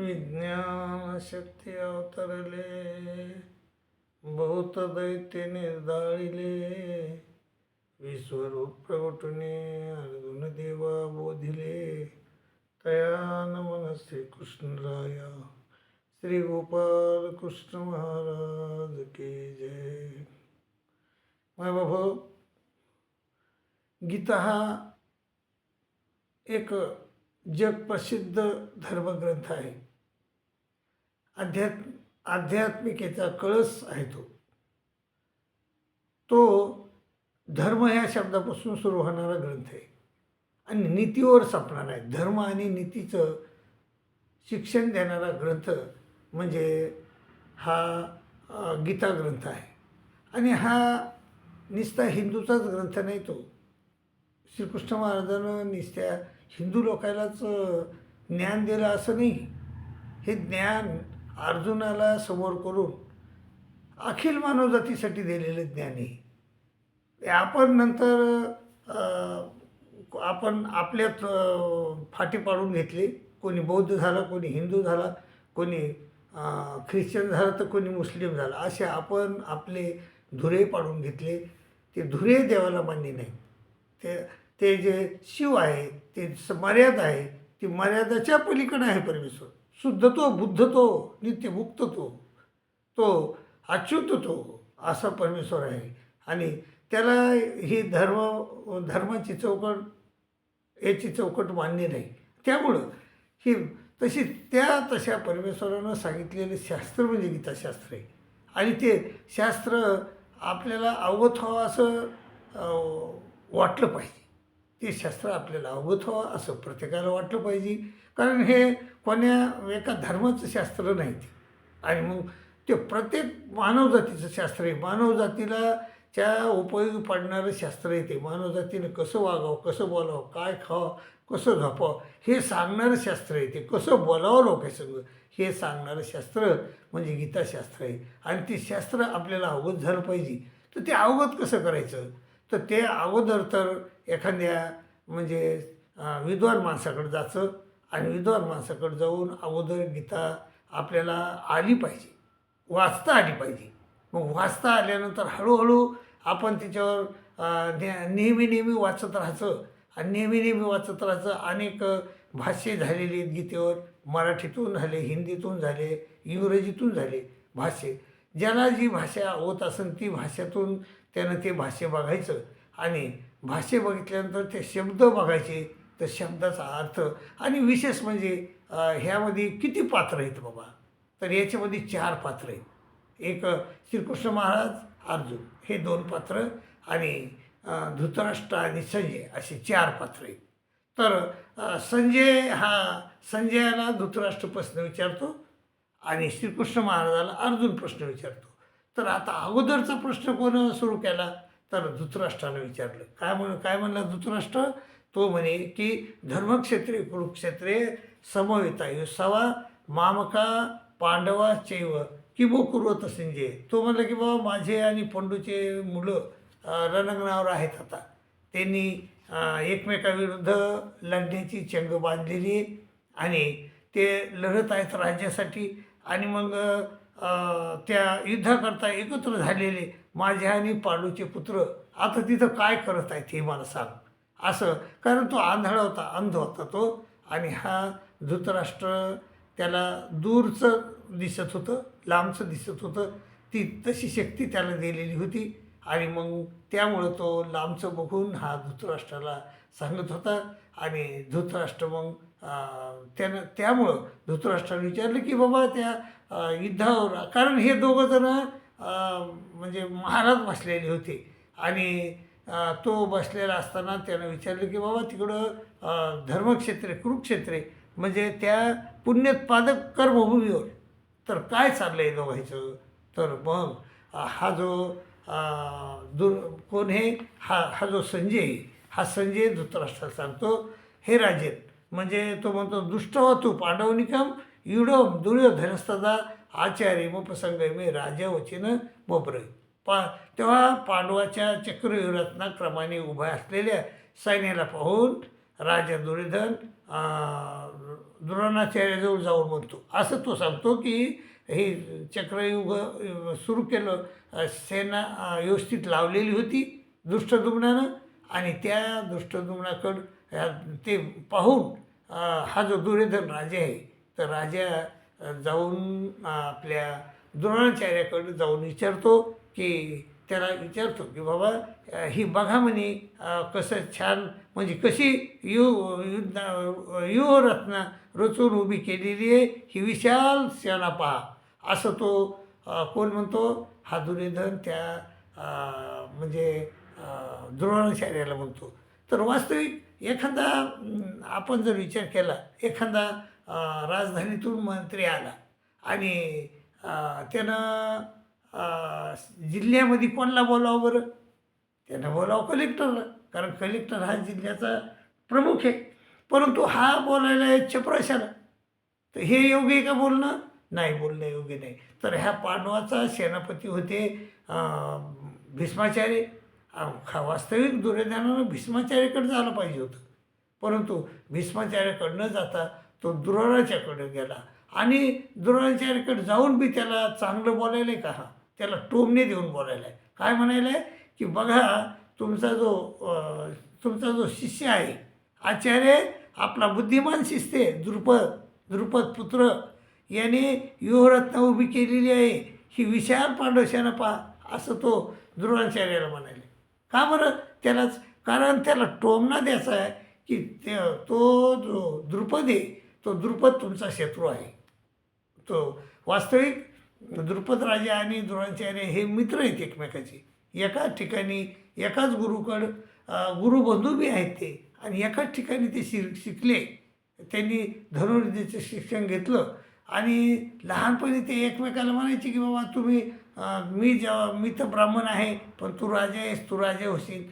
विज्ञान शक्ती अवतरले, बहुत दैत्य निर्दाळिले. विश्वरूप प्रगटुने अर्जुन देवा बोधिले. तया नमन श्रीकृष्णराया. श्री गोपाल कृष्ण महाराज की जय. माय बाबा, गीता हा एक जगप्रसिद्ध धर्मग्रंथ आहे. आध्यात्मिकेचा कळस आहे तो धर्म ह्या शब्दापासून सुरू होणारा ग्रंथ आहे आणि नीतीवर सापणारा आहे. धर्म आणि नीतीचं शिक्षण देणारा ग्रंथ म्हणजे हा गीता ग्रंथ आहे. आणि हा नुसता हिंदूचाच ग्रंथ नाही. तो श्रीकृष्ण महाराजांनं नुसत्या हिंदू लोकांनाच ज्ञान दिलं असं नाही. हे ज्ञान अर्जुनाला समोर करून अखिल मानवजातीसाठी दिलेलं ज्ञान आहे. आपण नंतर आपण आपल्यात फाटी पाडून घेतली. कोणी बौद्ध झाला, कोणी हिंदू झाला, कोणी ख्रिश्चन झाला, तर कोणी मुस्लिम झाला. असे आपण आपले धुरे पाडून घेतले. ते धुरे देवाला मान्य नाही. ते जे शिव आहे, ते मर्यादा आहे, ती मर्यादाच्या पलीकडे आहे परमेश्वर. शुद्ध तो, बुद्ध तो, नित्यमुक्त तो अच्युत तो, असा परमेश्वर आहे. आणि त्याला ही धर्माची याची चौकट मान्य नाही. त्यामुळं ही तशा परमेश्वरानं सांगितलेले शास्त्र म्हणजे गीताशास्त्र आहे. आणि ते शास्त्र आपल्याला अवगत व्हावं असं वाटलं पाहिजे. ते शास्त्र आपल्याला अवगत व्हावं असं प्रत्येकाला वाटलं पाहिजे. कारण हे कोण्या एका धर्माचं शास्त्र नाही ते. आणि मग ते प्रत्येक मानवजातीचं शास्त्र आहे. मानवजातीला उपयोगी पडणारं शास्त्र आहे ते. मानवजातीनं कसं वागावं, कसं बोलावं, काय खावं, कसं झोपावं हे सांगणारं शास्त्र आहे ते. कसं बोलावं लोकांसंग हे सांगणारं शास्त्र म्हणजे गीताशास्त्र आहे. आणि ते शास्त्र आपल्याला अवगत झालं पाहिजे. तर ते अवगत कसं करायचं, तर ते अगोदर तर एखाद्या म्हणजे विद्वान माणसाकडे जायचं आणि विद्वान माणसाकडे जाऊन अगोदर गीता आपल्याला आली पाहिजे, वाचता आली पाहिजे. मग वाचता आल्यानंतर हळूहळू आपण त्याच्यावर नेहमी वाचत राहायचं. आणि नेहमी वाचत राहायचं. अनेक भाष्ये झालेली आहेत गीतेवर. मराठीतून झाले, हिंदीतून झाले, इंग्रजीतून झाले भाष्ये. ज्याला जी भाषा होत असेल ती भाषेतून त्यानं ते भाष्य बघायचं. आणि भाष्य बघितल्यानंतर ते शब्द बघायचे, तर शब्दाचा अर्थ. आणि विशेष म्हणजे ह्यामध्ये किती पात्र आहेत बाबा, तर याच्यामध्ये 4 पात्र आहेत. एक श्रीकृष्ण महाराज, अर्जुन हे 2 पात्र, आणि धृतराष्ट्र आणि संजय असे 4 पात्र आहेत. तर संजयाला धृतराष्ट्र प्रश्न विचारतो आणि श्रीकृष्ण महाराजाला अर्जुन प्रश्न विचारतो. तर आता अगोदरचा प्रश्न कोण सुरू केला, तर धृतराष्ट्रानं विचारलं. काय म्हणला धृतराष्ट्र, तो म्हणे की धर्मक्षेत्रे कुरुक्षेत्रे समवेता युत्सवा मामका पांडवा चैव किमो कुर्वत संजय. तो म्हणलं की बाबा माझे आणि पंडूचे मुलं रणांगणावर आहेत. आता त्यांनी एकमेकाविरुद्ध लढण्याची चंग बांधलेली आहे आणि ते लढत आहेत राज्यासाठी. आणि मग त्या युद्धाकरता एकत्र झालेले माझे आणि पांडूचे पुत्र आता तिथं काय करत आहेत हे मला सांग, असं. कारण तो अंध होता तो. आणि हा धृतराष्ट्र त्याला दूरचं दिसत होतं, लांबचं दिसत होतं. ती तशी शक्ती त्याला दिलेली होती. आणि मग त्यामुळं तो लांबचं बघून हा धृतराष्ट्राला सांगत होता. आणि धृतराष्ट्र मग त्यामुळं धृतराष्ट्राने विचारलं की बाबा त्या युद्धावर, कारण हे दोघं जण म्हणजे महाराज बसलेले होते. आणि तो बसलेला असताना त्यानं विचारलं की बाबा तिकडं धर्मक्षेत्रे कुरुक्षेत्रे म्हणजे त्या पुण्योत्पादक कर्मभूमीवर तर काय चाललं आहे दोघांचं. तर मग हा जो कोण हे हा जो संजय, हा संजय धृतराष्ट्राला सांगतो, हे राजेन, म्हणजे तो म्हणतो दुष्ट हो तू पांडवनिकम युडम दुर्योधनस्तदा आचार्य मप्रसंग मे राजा वचन मोबर. तेव्हा पांडवाच्या चक्रव्यूहातना क्रमाने उभ्या असलेल्या सैन्याला पाहून राजा दुर्योधन द्रोणाचार्याजवळ जाऊन म्हणतो. असं तो सांगतो की हे चक्रयुग सुरू केलं, सेना व्यवस्थित लावलेली होती दृष्टद्युम्नानं, आणि त्या दृष्टद्युम्नाकडं ते पाहून हा जो दुर्योधन राजा आहे, तर राजा जाऊन आपल्या द्रोणाचार्याकडे जाऊन विचारतो की त्याला विचारतो की बाबा ही बघा म्हणे कसं छान, म्हणजे कशी व्यूहरत्न रचून उभी केलेली आहे ही विशाल सेना पहा, असं तो कोण म्हणतो, हा दुर्योधन त्या म्हणजे द्रोणाचार्याला म्हणतो. तर वास्तविक एखादा आपण जर विचार केला, एखादा राजधानीतून मंत्री आला आणि त्यानं जिल्ह्यामध्ये कोणाला बोलावं बरं? त्यानं बोलावं कलेक्टरला, कारण कलेक्टर हा जिल्ह्याचा प्रमुख आहे. परंतु हा बोलायला आहे चपराशाला, तर हे योग्य आहे का बोलणं? नाही, बोलणं योग्य नाही. तर ह्या पांडवाचा सेनापती होते भीष्माचार्य. वास्तविक दुर्योधनानं भीष्माचार्याकडे जायला पाहिजे होतं, परंतु भीष्माचार्याकडे न जाता तो द्रोणाच्याकडे गेला, आणि द्रोणाचार्याकडे जाऊन बी त्याला चांगलं बोलायला आहे का? हा त्याला टोमणे देऊन बोलायला आहे. काय म्हणायला आहे की बघा तुमचा जो शिष्य आहे आचार्य, आपला बुद्धिमान शिष्य द्रुपद पुत्र याने व्यूहरत्न उभी केलेली आहे, ही विशाल पांडवसेना पहा, असं तो द्रोणाचार्याला म्हणाले. का बरं? त्यालाच कारण त्याला टोमणा द्यायचा आहे की तो जो द्रुपद आहे, तो द्रुपद तुमचा शत्रू आहे. तो वास्तविक द्रुपद राजा आणि द्रोणाचार्य हे मित्र आहेत एकमेकाचे. एकाच ठिकाणी एकाच गुरुकडं गुरुबंधू बी आहेत ते, आणि एकाच ठिकाणी ते शिकले. त्यांनी धनुर्विद्येचं शिक्षण घेतलं, आणि लहानपणी ते एकमेकाला म्हणायचे की बाबा तुम्ही मी तर ब्राह्मण आहे, पण तू राजा आहेस, तू राजा होशील.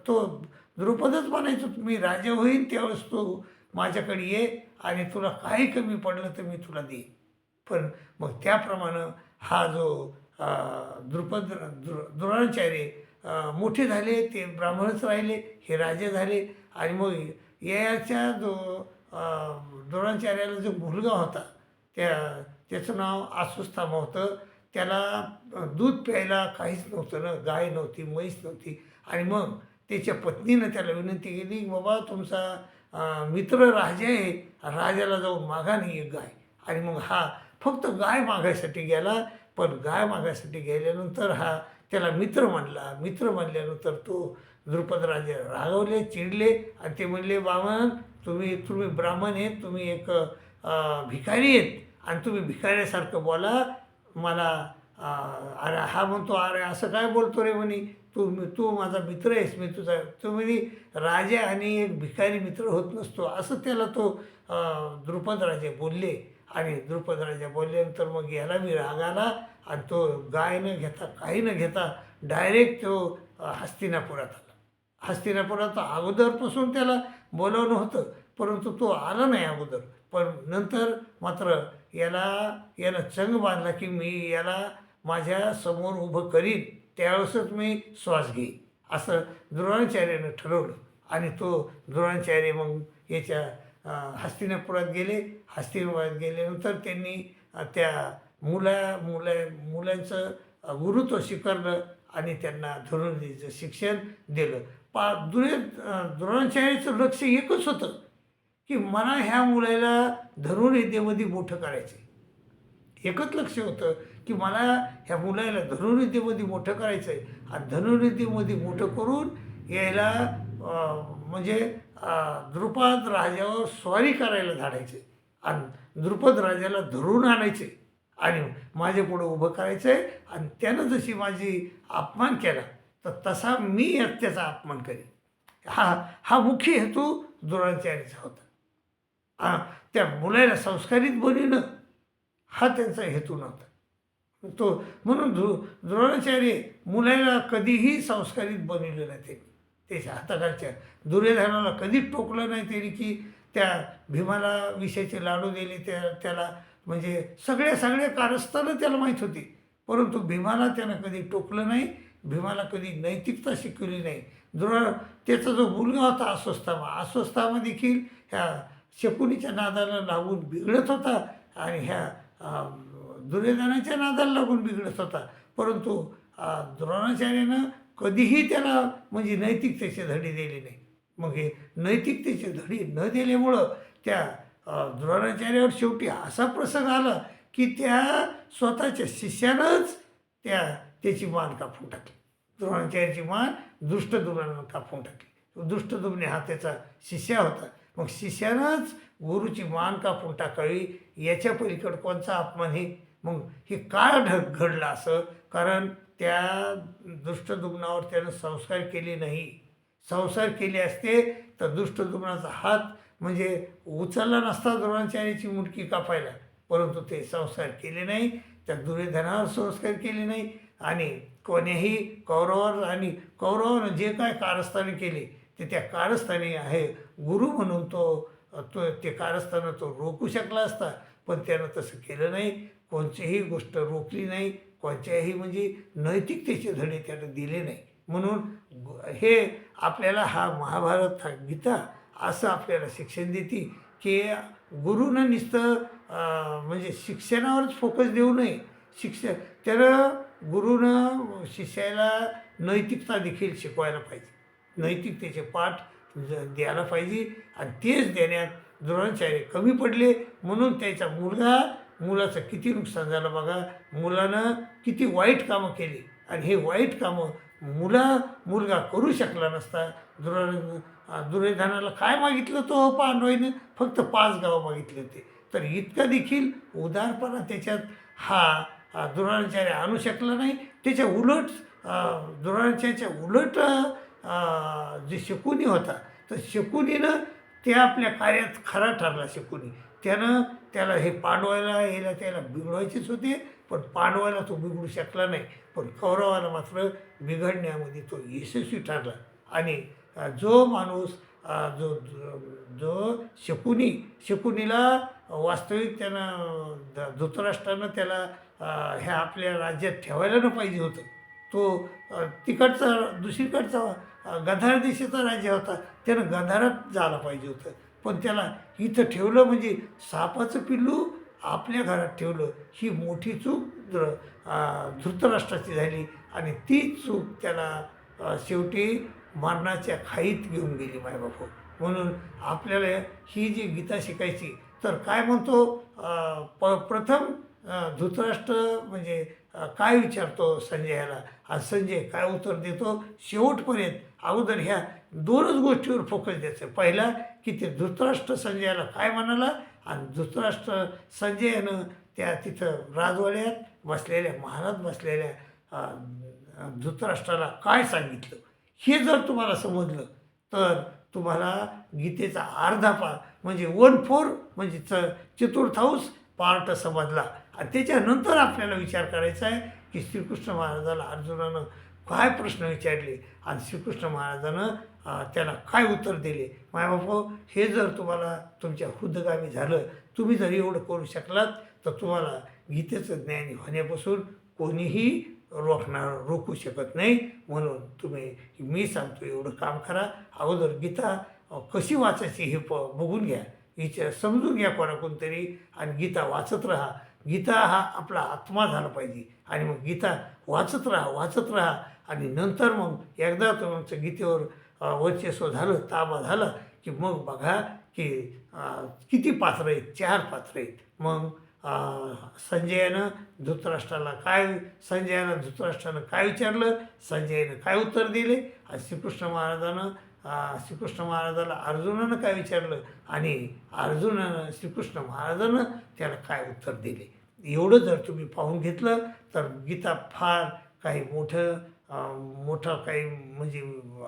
तो द्रुपदच म्हणायचो मी राजा होईन त्यावेळेस तू माझ्याकडे ये, आणि तुला काही कमी पडलं तर मी तुला देईन. पण मग त्याप्रमाणे हा जो द्रोणाचार्य मोठे झाले, ते ब्राह्मणच राहिले, हे राजे झाले. आणि मग याच्या जो द्रोणाचार्याला जो मुलगा होता त्याचं नाव अश्वत्थामा होतं. त्याला दूध प्यायला काहीच नव्हतं ना, गाय नव्हती, म्हैस नव्हती. आणि मग त्याच्या पत्नीनं त्याला विनंती केली की बाबा तुमचा मित्र राजा आहे, राजाला जाऊन मागा नाही एक गाय. आणि मग हा फक्त गाय मागायसाठी गेला, पण गाय मागायसाठी गेल्यानंतर हा त्याला मित्र म्हणल्यानंतर तो द्रुपद राजा रागवले, चिडले, आणि ते म्हणले बामन तुम्ही ब्राह्मण आहेत, तुम्ही एक भिकारी आहेत, आणि तुम्ही भिकाऱ्यासारखं बोला मला. अरे हा म्हणतो अरे असं काय बोलतो रे म्हणे, तू माझा मित्र आहेस, मी तुझा. तो म्हणे राजा आणि एक भिकारी मित्र होत नसतो, असं त्याला तो द्रुपद राजे बोलले. आणि द्रुपद राजा बोलल्यानंतर मग याला मी राग आला, आणि तो गाय न घेता काही न घेता डायरेक्ट तो हस्तिनापुरात आला. हस्तिनापुरात अगोदरपासून त्याला बोलावणं होतं, परंतु तो आला नाही अगोदर. पण नंतर मात्र याला चंग बांधला की मी याला माझ्या समोर उभं करीन, त्यावेळेसच मी श्वास घेईन, असं द्रोणाचार्यानं ठरवलं. आणि तो द्रोणाचार्य मग याच्या हस्तिनापुरात गेले. हस्तिनापुरात गेल्यानंतर त्यांनी त्या मुलांचं गुरुत्व स्वीकारलं, आणि त्यांना धनुर्विद्येचं शिक्षण दिलं. द्रोणाचार्याचं लक्ष एकच होतं की मला ह्या मुलाला धनुर्विद्येमध्ये मोठं करायचं आहे. एकच लक्ष होतं की मला ह्या मुलाला धनुर्विद्येमध्ये मोठं करायचं आहे, आणि धनुर्विद्येमध्ये मोठं करून यायला म्हणजे द्रुपद राजावर स्वारी करायला धाडायचं आहे, आणि द्रुपद राजाला धरून आणायचं आहे, आणि माझ्या पुढं उभं करायचं आहे. आणि त्यानं जशी माझी अपमान केला, तर तसा मी त्याचा अपमान करेन. हा मुख्य हेतू द्रोणाचार्याचा होता. त्या मुलाला संस्कारित बनविणं हा त्यांचा हेतू नव्हता. तो म्हणून द्रोणाचार्य मुलाला कधीही संस्कारित बनविलं नाही. त्यांनी त्याच्या हाताखालच्या दुर्योधनाला कधीच टोकलं नाही त्यांनी की त्या भीमाला विषयाचे लाडू दिले, त्याला म्हणजे सगळ्या कारस्थानं त्याला माहीत होती, परंतु भीमाला त्यानं कधी टोकलं नाही, भीमाला कधी नैतिकता शिकवली नाही. त्याचा जो मुलगा होता अश्वत्थामा देखील ह्या शकुनीच्या नादाला लागून बिघडत होता आणि ह्या दुर्योधनाच्या नादाला लागून बिघडत होता. परंतु द्रोणाचार्यानं कधीही त्याला म्हणजे नैतिकतेचे धडे दिले नाही. मग हे नैतिकतेचे धडे न दिल्यामुळं त्या द्रोणाचार्यावर शेवटी असा प्रसंग आला की त्या स्वतःच्या शिष्यानंच त्याची मान कापून टाकली. द्रोणाचार्याची मान दृष्टद्युम्नानं कापून टाकली. दृष्टद्युम्न हा त्याचा शिष्य होता. मग शिष्यानंच गुरुची मान कापून टाकावी याच्या पलीकडे कोणचा अपमान हे. मग हे काय घडलं असं? कारण त्या दृष्टद्युम्नावर त्यानं संस्कार केले नाही. संस्कार केले असते तर दृष्टद्युम्नाचा हात म्हणजे उचलला नसता द्रोणाचार्याची मुंडकी कापायला. परंतु ते संस्कार केले नाही. त्या दुर्योधनावर संस्कार केले नाही आणि कोणीही कौरवावर आणि कौरवानं जे काय कारस्थाने केले ते त्या कारस्थानी आहे. गुरु म्हणून ते कारस्थानं तो रोखू शकला असता, पण त्यानं तसं केलं नाही. कोणतीही गोष्ट रोखली नाही. कोणत्याही म्हणजे नैतिकतेचे धडे त्यानं दिले नाही. म्हणून हे आपल्याला हा महाभारत, हा गीता असं आपल्याला शिक्षण देते की गुरुनं नुसतं म्हणजे शिक्षणावरच फोकस देऊ नये. त्यानं गुरुनं शिष्याला नैतिकता देखील शिकवायला पाहिजे. नैतिकतेचे पाठ द्यायला पाहिजे आणि तेच देण्यात द्रोणाचार्य कमी पडले. म्हणून त्याचा मुलाचं किती नुकसान झालं बघा. मुलानं किती वाईट कामं केली आणि हे वाईट कामं मुलगा करू शकला नसता. दुर्योधनाला काय मागितलं तो पांडवाईनं? फक्त 5 गावं मागितले होते. तर इतका देखील उदारपणा त्याच्यात हा द्रोणाचार्य आणू शकला नाही. त्याच्या उलट द्रोणाचार्याच्या उलट जे शकुनी होता, तर शकुनीनं ते आपल्या कार्यात खरा ठरला. शकुनी त्याला हे पांडवायला त्याला बिघडवायचेच होते, पण पांडवायला तो बिघडू शकला नाही. पण कौरवाला मात्र बिघडण्यामध्ये तो यशस्वी ठरला. आणि जो माणूस जो शकुनीला वास्तविक त्यानं धृतराष्ट्रानं त्याला ह्या आपल्या राज्यात ठेवायला न पाहिजे होतं. तो तिकडचा दुसरीकडचा गांधार देशाचा राज्य होता. त्यानं गांधारात जायला पाहिजे होतं, पण त्याला इथं ठेवलं. म्हणजे सापाचं पिल्लू आपल्या घरात ठेवलं. ही मोठी चूक धृतराष्ट्राची झाली आणि ती चूक त्याला शेवटी मरणाच्या खाईत घेऊन गेली मायबापू. म्हणून आपल्याला ही जी गीता शिकायची तर काय म्हणतो प्रथम धृतराष्ट्र म्हणजे काय विचारतो संजयाला आणि संजय काय उत्तर देतो शेवटपर्यंत. अगोदर ह्या 2च गोष्टीवर फोकस द्यायचं. पहिला की ते धृतराष्ट्र संजयाला काय म्हणाला आणि धृतराष्ट्र संजयानं तिथं राजवाड्यात बसलेल्या महाराज बसलेल्या धृतराष्ट्राला काय सांगितलं. हे जर तुम्हाला समजलं तर तुम्हाला गीतेचा अर्धा म्हणजे 1/4 म्हणजे चतुर्थांश पार्ट समजला. आणि त्याच्यानंतर आपल्याला विचार करायचा आहे की श्रीकृष्ण महाराजाला अर्जुनानं काय प्रश्न विचारले आणि श्रीकृष्ण महाराजानं त्याला काय उत्तर दिले. मायबापू, हे जर तुम्हाला तुमच्या हृदगामी झालं, तुम्ही जर एवढं करू शकलात तर तुम्हाला गीतेचं ज्ञानी होण्यापासून कोणीही रोखू शकत नाही. म्हणून मी सांगतो एवढं काम करा. अगोदर गीता कशी वाचायची हे बघून घ्या, समजून घ्या कोणाकडून तरी आणि गीता वाचत राहा. गीता हा आपला आत्मा झाला पाहिजे आणि मग गीता वाचत राहा आणि नंतर मग एकदा तुमचं गीतेवर वर्चस्व झालं, ताबा झाला की मग बघा की किती पात्र आहेत, 4 पात्र आहेत. मग संजयानं धृतराष्ट्रानं काय विचारलं, संजयानं काय उत्तर दिले आणि श्रीकृष्ण महाराजाला अर्जुनानं काय विचारलं आणि श्रीकृष्ण महाराजानं त्याला काय उत्तर दिले. एवढं जर तुम्ही पाहून घेतलं तर गीता फार काही मोठं काही म्हणजे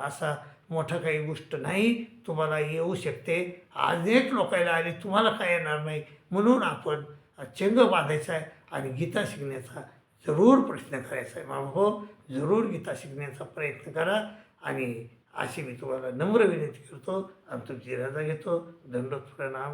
असा मोठा काही गोष्ट नाही. तुम्हाला येऊ शकते. अनेक लोकांना आले, तुम्हाला काय येणार नाही. म्हणून आपण चंग बांधायचा आहे आणि गीता शिकण्याचा जरूर प्रयत्न करायचा आहे. हो, जरूर गीता शिकण्याचा प्रयत्न करा आणि अशी मी तुम्हाला नम्र विनंती करतो आणि तुमची रजा घेतो. दंडोत प्रणाम.